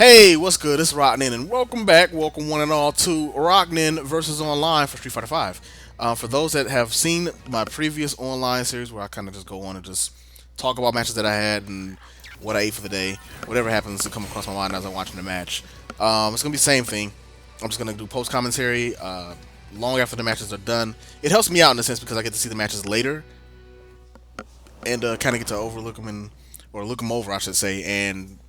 Hey, what's good? It's Roknin, and welcome back, welcome one and all to Roknin versus Online for Street Fighter Five. For those that have seen my previous online series, where I kind of just go on and just talk about matches that I had and what I ate for the day, whatever happens to come across my mind as I'm watching the match, it's gonna be the same thing. I'm just gonna do post commentary long after the matches are done. It helps me out in a sense because I get to see the matches later and kind of get to overlook them or look them over, I should say, and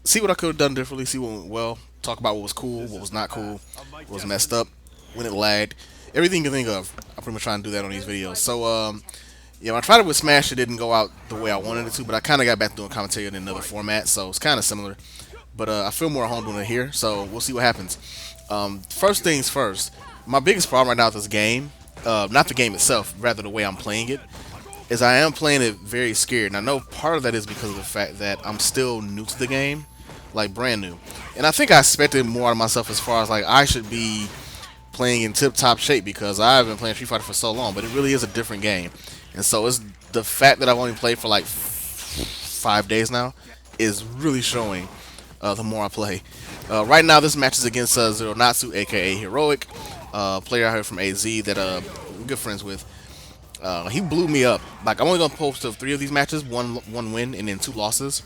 see what I could have done differently, see what went well, talk about what was cool, what was not cool, what was messed up, when it lagged, everything you can think of. I pretty much try and do that on these videos. So, yeah, when I tried it with Smash, it didn't go out the way I wanted it to, but I kind of got back to doing commentary in another format, so it's kind of similar. But I feel more at home doing it here, so we'll see what happens. First things first, my biggest problem right now with this game, not the game itself, rather the way I'm playing it, is I am playing it very scared. And I know part of that is because of the fact that I'm still new to the game, like brand new. And I think I expected more out of myself as far as like I should be playing in tip-top shape because I've been playing Street Fighter for so long, but it really is a different game. And so it's the fact that I've only played for like 5 days now is really showing the more I play. Right now, this match is against Zero Natsu, aka Heroic, player I heard from AZ that we're good friends with. He blew me up. Like I'm only gonna post of 3 of these matches, one win and then 2 losses,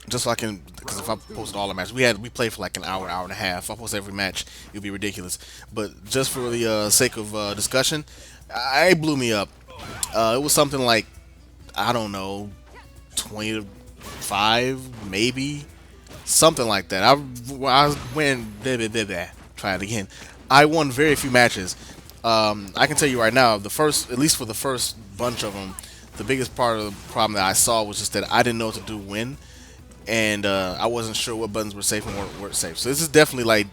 just so I can. Because if I posted all the matches, we played for like an hour, hour and a half. If I post every match, it'd be ridiculous. But just for the sake of discussion, it blew me up. It was something like I don't know, 20 to 5 maybe, something like that. I went try it again. I won very few matches. I can tell you right now, at least for the first bunch of them, the biggest part of the problem that I saw was just that I didn't know what to do when, and I wasn't sure what buttons were safe and weren't safe. So this is definitely like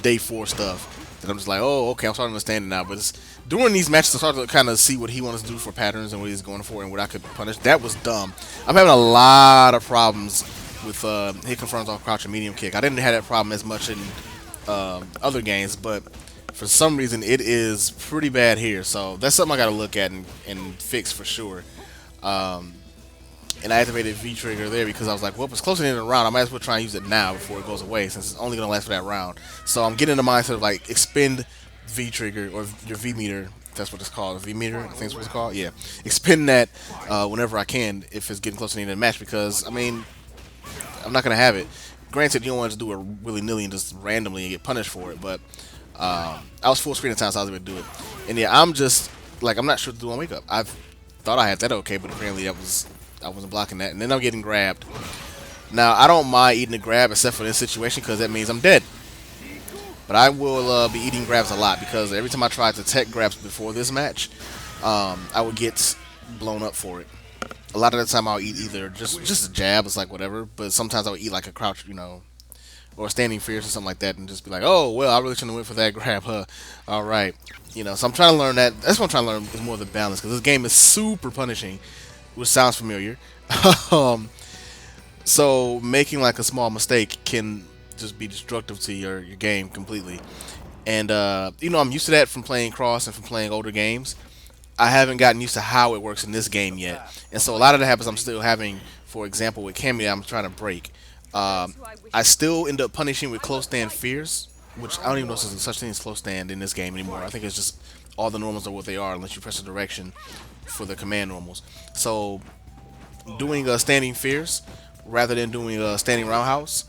day 4 stuff that I'm just like, oh, okay, I'm starting to understand it now. But it's during these matches I started to kind of see what he wants to do for patterns and what he's going for and what I could punish. That was dumb. I'm having a lot of problems with hit confirms off crouch and medium kick. I didn't have that problem as much in other games, but for some reason it is pretty bad here. So that's something I got to look at and fix for sure. And I activated V trigger there because I was like, well, it's close to the end of the round. I might as well try and use it now before it goes away since it's only going to last for that round. So I'm getting in the mindset of like expend V trigger or your V meter. If that's what it's called, V meter. I think that's what it's called. Yeah, expend that whenever I can if it's getting close to the end of the match because I mean I'm not going to have it. Granted, you don't want to do it willy-nilly and just randomly and get punished for it, but I was full screen at times, so I was able to do it. And yeah, I'm just like I'm not sure what to do on wake up. I thought I had that okay, but apparently I wasn't blocking that. And then I'm getting grabbed. Now I don't mind eating a grab except for this situation because that means I'm dead. But I will be eating grabs a lot because every time I tried to tech grabs before this match, I would get blown up for it. A lot of the time I'll eat either just a jab, it's like whatever, but sometimes I'll eat like a crouch, or a standing fierce or something like that and just be like, oh, well, I really shouldn't have went for that grab, huh? All right. So I'm trying to learn that. That's what I'm trying to learn is more of the balance because this game is super punishing, which sounds familiar. So making like a small mistake can just be destructive to your game completely. And, I'm used to that from playing Cross and from playing older games. I haven't gotten used to how it works in this game yet. And so a lot of the habits I'm still having, for example, with Cammy, I'm trying to break. I still end up punishing with close stand fears, which I don't even know if there's such thing as close stand in this game anymore. I think it's just all the normals are what they are unless you press a direction for the command normals. So doing standing fears rather than doing standing roundhouse,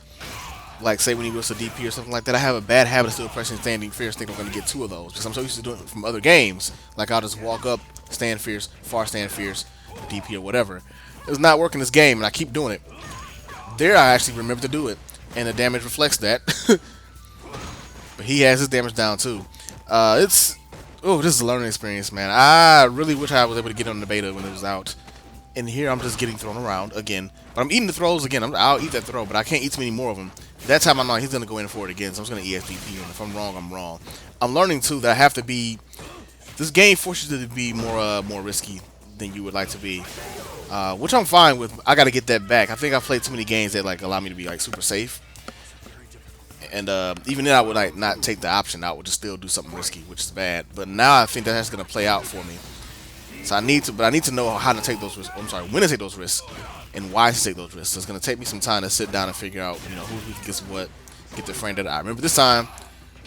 like say when he goes to DP or something like that, I have a bad habit of still pressing standing fierce, think I'm going to get 2 of those because I'm so used to doing it from other games. Like I'll just walk up, stand fierce, far stand fierce, DP or whatever. It's not working this game and I keep doing it. There I actually remember to do it and the damage reflects that. But he has his damage down too. This is a learning experience, man. I really wish I was able to get on the beta when it was out. And here I'm just getting thrown around again. But I'm eating the throws again. I'll eat that throw, but I can't eat too many more of them. That time I know he's going to go in for it again, so I'm just going to ESDP him. If I'm wrong, I'm wrong. I'm learning, too, that I have to be... This game forces you to be more risky than you would like to be. Which I'm fine with. I got to get that back. I think I've played too many games that like allow me to be like super safe. And even then I would like not take the option. I would just still do something risky, which is bad. But now I think that's going to play out for me. So I need to know how to take those risks. I'm sorry, when to take those risks, and why to take those risks. So it's gonna take me some time to sit down and figure out, who gets what, get the frame that I remember this time.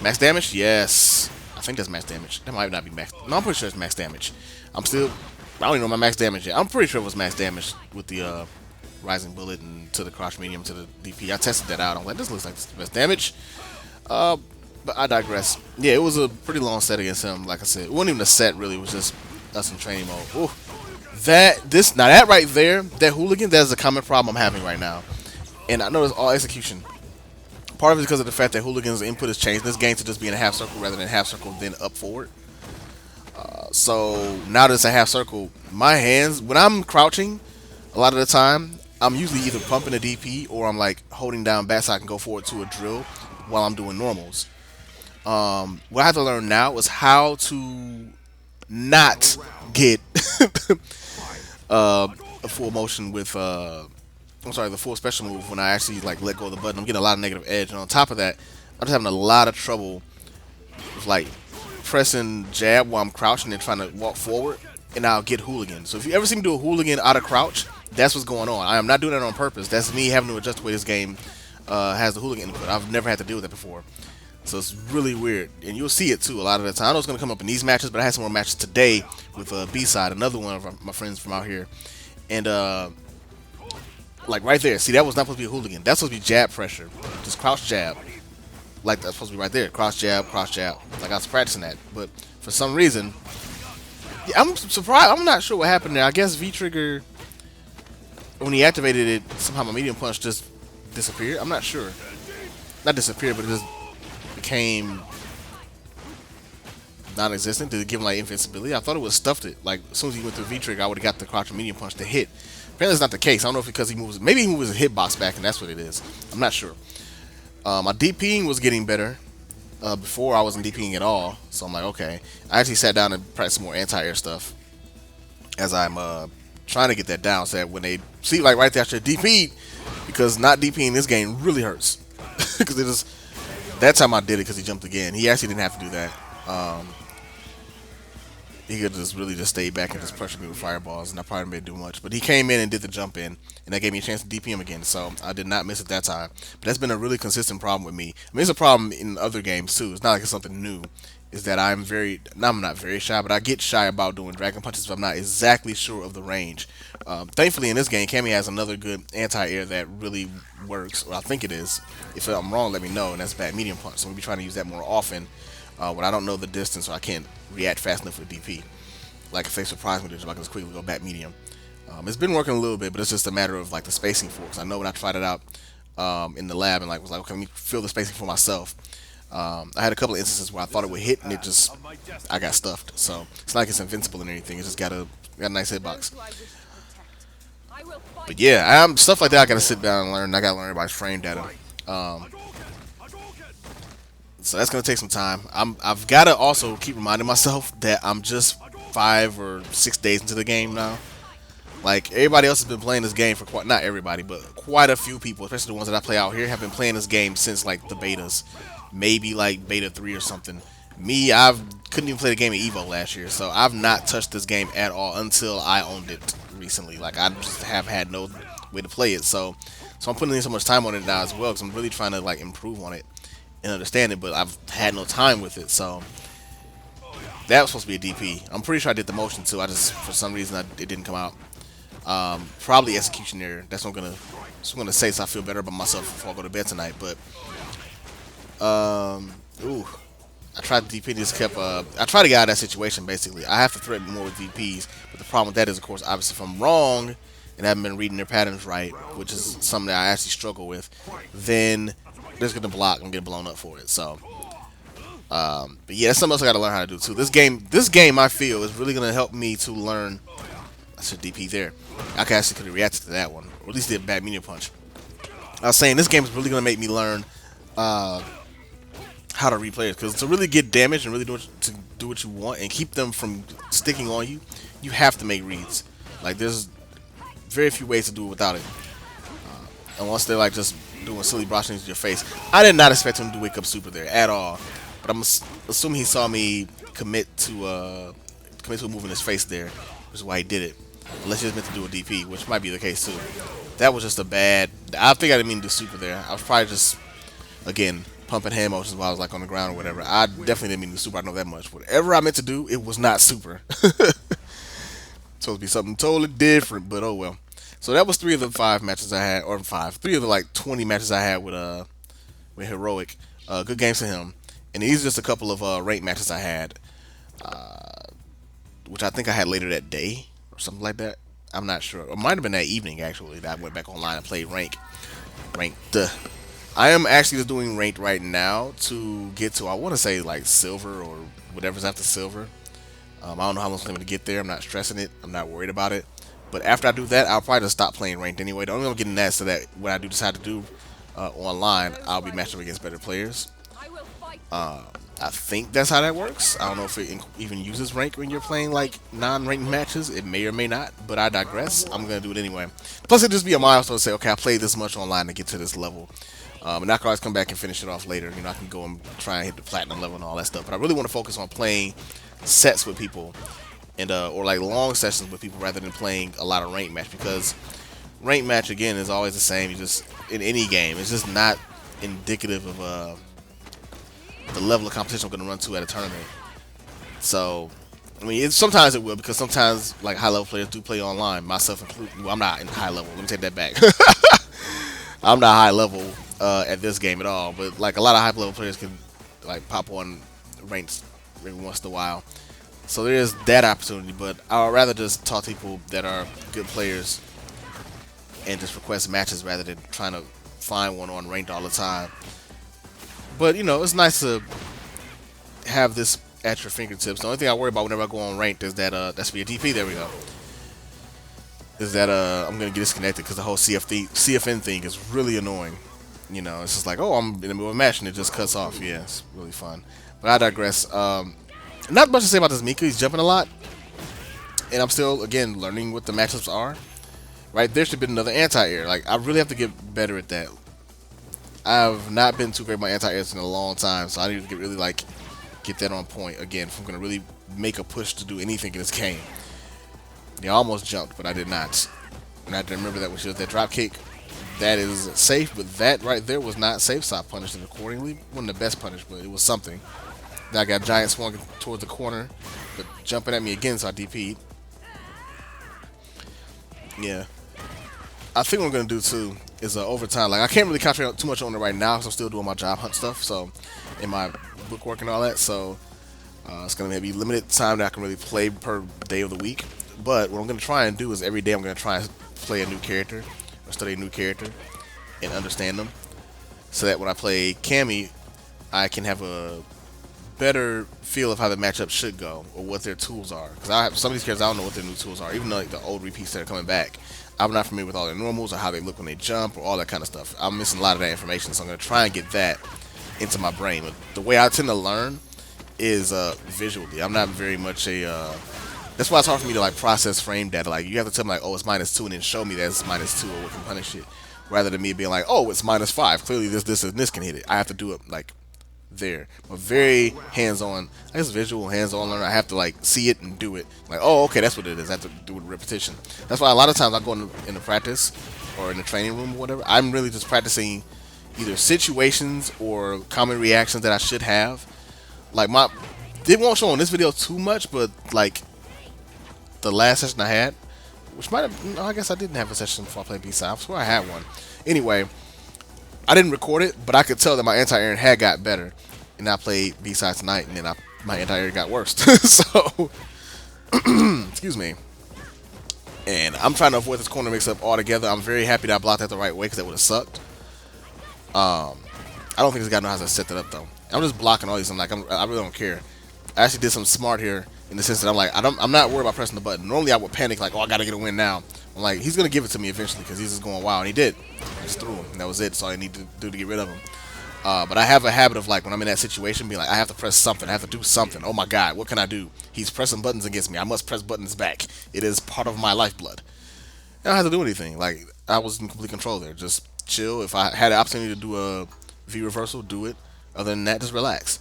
Max damage, yes. I think that's max damage. That might not be max. No, I'm pretty sure it's max damage. I don't even know my max damage yet. I'm pretty sure it was max damage with the rising bullet and to the crouch medium to the DP. I tested that out. I'm like, this looks like the best damage. But I digress. Yeah, it was a pretty long set against him. Like I said, it wasn't even a set really. It was just us in training mode. Ooh. That right there, that hooligan, that is a common problem I'm having right now. And I know it's all execution. Part of it is because of the fact that hooligan's input has changed this game to just being a half circle rather than half circle then up forward. So now that it's a half circle, my hands, when I'm crouching, a lot of the time, I'm usually either pumping a DP or I'm like holding down back so I can go forward to a drill while I'm doing normals. What I have to learn now is how to not get a full motion with I'm sorry, the full special move when I actually like let go of the button. I'm getting a lot of negative edge, and on top of that, I'm just having a lot of trouble with like pressing jab while I'm crouching and trying to walk forward, and I'll get hooligan. So if you ever see me do a hooligan out of crouch, that's what's going on. I am not doing that on purpose. That's me having to adjust the way this game has the hooligan input. I've never had to deal with that before. So it's really weird, and you'll see it too a lot of the time. I know it's going to come up in these matches, but I had some more matches today with B-Side, another one of my friends from out here, and like right there, see, that was not supposed to be a hooligan. That's supposed to be jab pressure, just crouch jab, like that's supposed to be right there, crouch jab, like I was practicing that, but for some reason, yeah, I'm surprised. I'm not sure what happened there. I guess V-Trigger, when he activated it, somehow my medium punch just disappeared. I'm not sure, not disappeared, but it just became non-existent. Did it give him like invincibility? I thought it was stuffed it. Like as soon as he went through V-Trigger, I would have got the crouch and medium punch to hit. Apparently that's not the case. I don't know if because he moves, maybe he moves his hitbox back and that's what it is. I'm not sure. My DPing was getting better. Before I wasn't DPing at all, so I'm like, okay. I actually sat down and practiced some more anti-air stuff as I'm trying to get that down. So that when they see like right there, I should DP, because not DPing this game really hurts. Because it just, that time I did it because he jumped again. He actually didn't have to do that. He could just really just stay back and just pressure me with fireballs, and I probably didn't do much. But he came in and did the jump in, and that gave me a chance to DP him again. So I did not miss it that time. But that's been a really consistent problem with me. I mean, it's a problem in other games too. It's not like it's something new. Is that I'm not very shy, but I get shy about doing dragon punches if I'm not exactly sure of the range. Thankfully, in this game, Cammy has another good anti-air that really works, or I think it is. If I'm wrong, let me know, and that's bad medium punch. So we'll be trying to use that more often when I don't know the distance or I can't react fast enough with DP. Like if they surprise me, I can just quickly go back medium. It's been working a little bit, but it's just a matter of like the spacing for it. 'Cause I know when I tried it out in the lab and like was like, okay, let me feel the spacing for myself. I had a couple of instances where I thought it would hit and I got stuffed. So it's not like it's invincible and anything. It's just got a nice hitbox. But yeah, stuff like that I gotta sit down and learn. I gotta learn everybody's frame data. So that's gonna take some time. I've gotta also keep reminding myself that I'm just 5 or 6 days into the game now. Like everybody else has been playing this game for not everybody, but quite a few people, especially the ones that I play out here, have been playing this game since like the betas, maybe like beta 3 or something. Me, couldn't even play the game at Evo last year, so I've not touched this game at all until I owned it recently. Like I just have had no way to play it, so I'm putting in so much time on it now as well because I'm really trying to like improve on it and understand it, but I've had no time with it, so that was supposed to be a DP. I'm pretty sure I did the motion too. I just, for some reason, it didn't come out. Probably execution error. That's what I'm gonna say, so I feel better about myself before I go to bed tonight. But ooh, I tried to DP. Just kept. I try to get out of that situation. Basically, I have to threaten more with DPs. But the problem with that is, of course, obviously, if I'm wrong and haven't been reading their patterns right, which is something that I actually struggle with, then they're just gonna block and get blown up for it. So. But yeah, that's something else I gotta learn how to do too. This game I feel is really gonna help me to learn. I should DP there. I could actually could have reacted to that one, or at least did a bad medium punch. I was saying this game is really gonna make me learn how to replay it, because to really get damage and really do what you want and keep them from sticking on you, you have to make reads. Like there's very few ways to do it without it. And once they're like just doing silly brushings in your face, I did not expect him to wake up super there at all. But I'm assuming he saw me commit to commit to a move in his face there, which is why he did it. Unless he was meant to do a DP, which might be the case too. That was just a bad. I think I didn't mean to do super there. I was probably just, again, pumping hand motions while I was like on the ground or whatever. I definitely didn't mean to do super. I know that much. Whatever I meant to do, it was not super. Supposed to be something totally different, but oh well. So that was 3 of the 5 matches I had, or 3 of the like 20 matches I had with Heroic. Good games for him, and these are just a couple of ranked matches I had, which I think I had later that day or something like that. I'm not sure. It might have been that evening actually that I went back online and played ranked. I am actually just doing ranked right now to get to, I want to say like silver or whatever's after silver. I don't know how long it's going to get there. I'm not stressing it. I'm not worried about it. But after I do that, I'll probably just stop playing ranked anyway. The only way I'm getting that so that when I do decide to do online, I'll be matched up against better players. I think that's how that works. I don't know if it even uses rank when you're playing like non-ranked matches. It may or may not, but I digress. I'm going to do it anyway. Plus, it'd just be a milestone to say, okay, I played this much online to get to this level. And I can always come back and finish it off later. You know, I can go and try and hit the platinum level and all that stuff. But I really want to focus on playing sets with people and or like long sessions with people rather than playing a lot of ranked match, because ranked match again is always the same. You just in any game, it's just not indicative of the level of competition I'm going to run to at a tournament. So, I mean, sometimes it will, because sometimes like high level players do play online, myself included. Well, I'm not in high level. Let me take that back. I'm not high level at this game at all, but like a lot of high level players can like pop on ranks every once in a while. So there is that opportunity, but I would rather just talk to people that are good players and just request matches rather than trying to find one on ranked all the time. But you know, it's nice to have this at your fingertips. The only thing I worry about whenever I go on ranked is that that's for your DP. There we go. Is that I'm gonna get disconnected because the whole CFN thing is really annoying. You know, it's just like, oh, I'm in the middle of a match and it just cuts off. Yeah, it's really fun. But I digress. Not much to say about this Mika. He's jumping a lot, and I'm still again learning what the matchups are. Right, there should be another anti-air. Like, I really have to get better at that. I've not been too great at my anti-airs in a long time, so I need to get really get that on point again if I'm gonna really make a push to do anything in this game. Yeah, I almost jumped, but I did not. And I have to remember that when she does that drop kick, that is safe, but that right there was not safe, so I punished it accordingly. Wasn't the best punish, but it was something. Then I got Giant swung towards the corner, but jumping at me again, so I DP'd. Yeah. I think what I'm going to do, too, is overtime. Like, I can't really concentrate too much on it right now because I'm still doing my job hunt stuff, so, in my bookwork and all that, so it's going to be limited time that I can really play per day of the week. But what I'm going to try and do is every day I'm going to try and play a new character, or study a new character, and understand them, so that when I play Cammy, I can have a better feel of how the matchup should go, or what their tools are. Because I have some of these characters, I don't know what their new tools are, even though like the old repeats that are coming back. I'm not familiar with all their normals or how they look when they jump or all that kind of stuff. I'm missing a lot of that information, so I'm going to try and get that into my brain. But the way I tend to learn is visually. I'm not very much a that's why it's hard for me to like process frame data. Like, you have to tell me like, oh, it's -2, and then show me that it's -2 or what can punish it, rather than me being like, oh, it's -5. Clearly this and this can hit it. I have to do it like there. But very hands-on. I guess visual hands-on learner. I have to like see it and do it. Like, oh, okay, that's what it is. I have to do it with repetition. That's why a lot of times I go in the practice or in the training room or whatever. I'm really just practicing either situations or common reactions that I should have. Like it won't show on this video too much, but like the last session I had, which might have, no, I guess I didn't have a session before I played B-side. I swear I had one. Anyway, I didn't record it, but I could tell that my anti-air had got better. And I played B-side tonight, and then my anti-air got worse. So, excuse me. And I'm trying to avoid this corner mix-up altogether. I'm very happy that I blocked that the right way, because that would have sucked. I don't think this guy knows how to set that up, though. I'm just blocking all these. I really don't care. I actually did something smart here, in the sense that I'm not worried about pressing the button. Normally I would panic, like, oh, I got to get a win now. I'm like, he's going to give it to me eventually, because he's just going wild. And he did. I just threw him, and that was it. That's all I need to do to get rid of him. But I have a habit of, like, when I'm in that situation, being like, I have to press something. I have to do something. Oh, my God, what can I do? He's pressing buttons against me. I must press buttons back. It is part of my lifeblood. I don't have to do anything. Like, I was in complete control there. Just chill. If I had the opportunity to do a V reversal, do it. Other than that, just relax.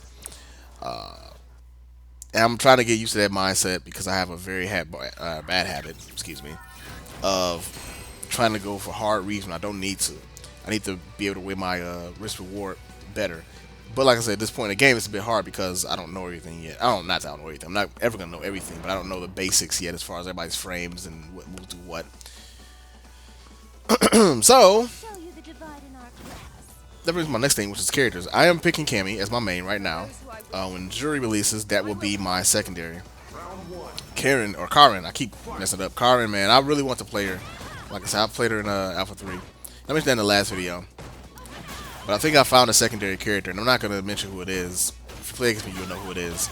And I'm trying to get used to that mindset because I have a very bad habit, excuse me, of trying to go for hard reads when I don't need to. I need to be able to weigh my risk reward better. But like I said, at this point in the game, it's a bit hard because I don't know everything yet. I don't, not that I don't know everything. I'm not ever gonna know everything, but I don't know the basics yet as far as everybody's frames and what moves do what. So that brings me to my next thing, which is characters. I am picking Cammy as my main right now. When Jury releases, that will be my secondary. Karen or Karen, I keep messing up. Karen, man, I really want to play her. Like I said, I played her in Alpha 3. I mentioned that in the last video. But I think I found a secondary character, and I'm not going to mention who it is. If you play against me, you'll know who it is.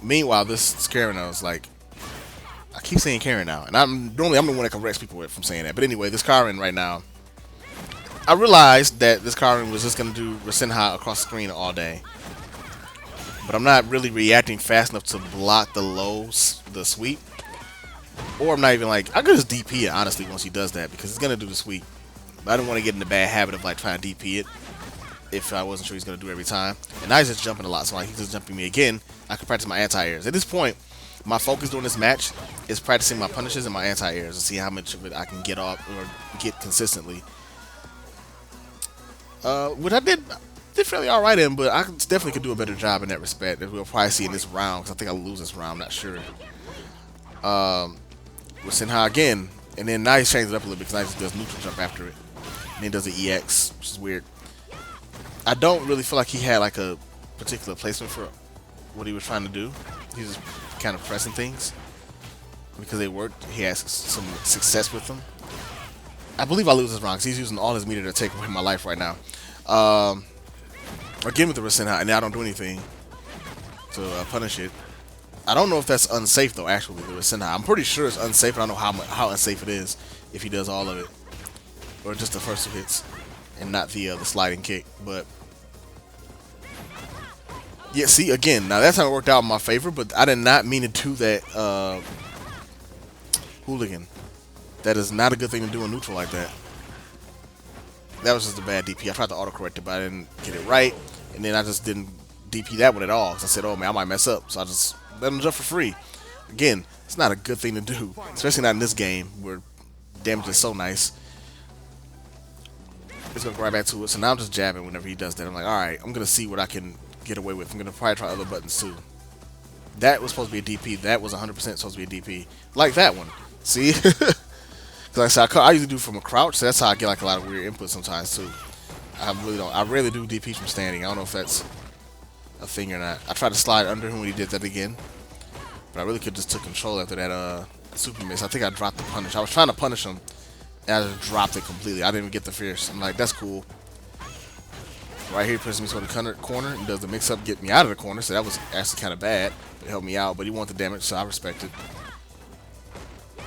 Meanwhile, this Karen is like, I keep saying Karen now, and I'm the one that corrects people from saying that. But anyway, this Karen right now, I realized that this Karen was just going to do Rasenha across the screen all day. But I'm not really reacting fast enough to block the sweep. Or I'm not even like, I could just DP it, honestly, once he does that, because he's going to do the sweep. But I didn't want to get in the bad habit of like trying to DP it if I wasn't sure he's going to do it every time. And now he's just jumping a lot, so like he's just jumping me again. I can practice my anti-airs. At this point, my focus during this match is practicing my punishes and my anti-airs to see how much of it I can get off or get consistently. Which I did fairly alright in, but I definitely could do a better job in that respect, that we'll probably see in this round, because I think I'll lose this round, I'm not sure. With Senha again, and then now he's changed it up a little bit, because now he just does neutral jump after it. And then does the EX, which is weird. I don't really feel like he had like a particular placement for what he was trying to do. He's just kind of pressing things. Because they worked, he has some success with them. I believe I lose this round, because he's using all his meter to take away my life right now. Again with the Rasenha, and now I don't do anything to punish it. I don't know if that's unsafe though, actually, the Rasenha. I'm pretty sure it's unsafe, but I don't know how unsafe it is if he does all of it. Or just the first two hits, and not the sliding kick. But yeah, see, again, now that's how it worked out in my favor, but I did not mean to do that hooligan. That is not a good thing to do in neutral like that. That was just a bad DP. I tried to autocorrect it, but I didn't get it right. And then I just didn't DP that one at all. So I said, oh man, I might mess up. So I just let him jump for free. Again, it's not a good thing to do. Especially not in this game where damage is so nice. He's going to go right back to it. So now I'm just jabbing whenever he does that. I'm like, alright, I'm going to see what I can get away with. I'm going to probably try other buttons too. That was supposed to be a DP. That was 100% supposed to be a DP. Like that one. See? Because like I said, I usually do from a crouch, so that's how I get like a lot of weird input sometimes too. I really don't. I rarely do DP from standing. I don't know if that's a thing or not. I tried to slide under him when he did that again, but I really could just took control after that super miss. I think I dropped the punish. I was trying to punish him, and I just dropped it completely. I didn't even get the fierce. I'm like, that's cool. Right here, he pushes me to the corner and does the mix-up, get me out of the corner. So that was actually kind of bad. It helped me out, but he wanted the damage, so I respect it.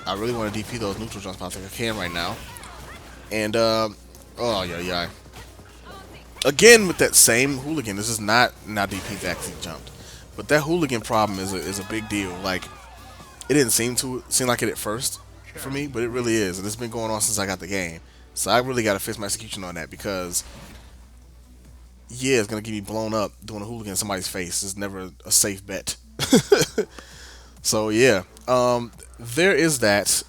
I really want to DP those neutral jumps, but I think I can right now. And, oh, yeah. Again, with that same hooligan, this is not DP that actually jumped. But that hooligan problem is a big deal. Like, it didn't seem like it at first for me, but it really is. And it's been going on since I got the game. So I really got to fix my execution on that because, yeah, it's going to get me blown up doing a hooligan in somebody's face. It's never a safe bet. So, yeah. There is that.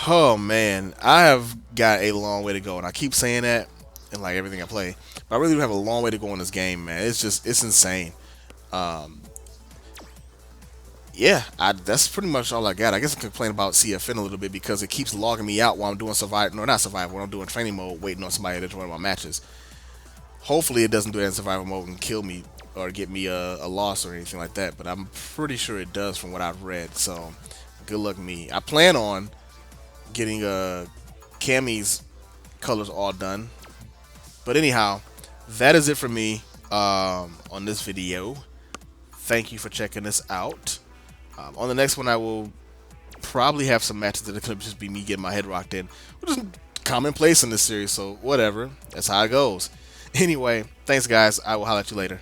Oh man, I have got a long way to go, and I keep saying that in like everything I play, but I really do have a long way to go in this game, man. It's insane. Yeah, that's pretty much all I got. I guess I can complain about CFN a little bit because it keeps logging me out while I'm doing survival, no, not survival, when I'm doing training mode, waiting on somebody to join my matches. Hopefully it doesn't do that in survival mode and kill me or get me a loss or anything like that, but I'm pretty sure it does from what I've read, so good luck me. I plan on getting Cammy's colors all done, but anyhow, that is it for me on this video. Thank you for checking this out. On the next one, I will probably have some matches that are going to just be me getting my head rocked in, which is commonplace in this series, so whatever. That's how it goes. Anyway, thanks guys. I will holler at you later.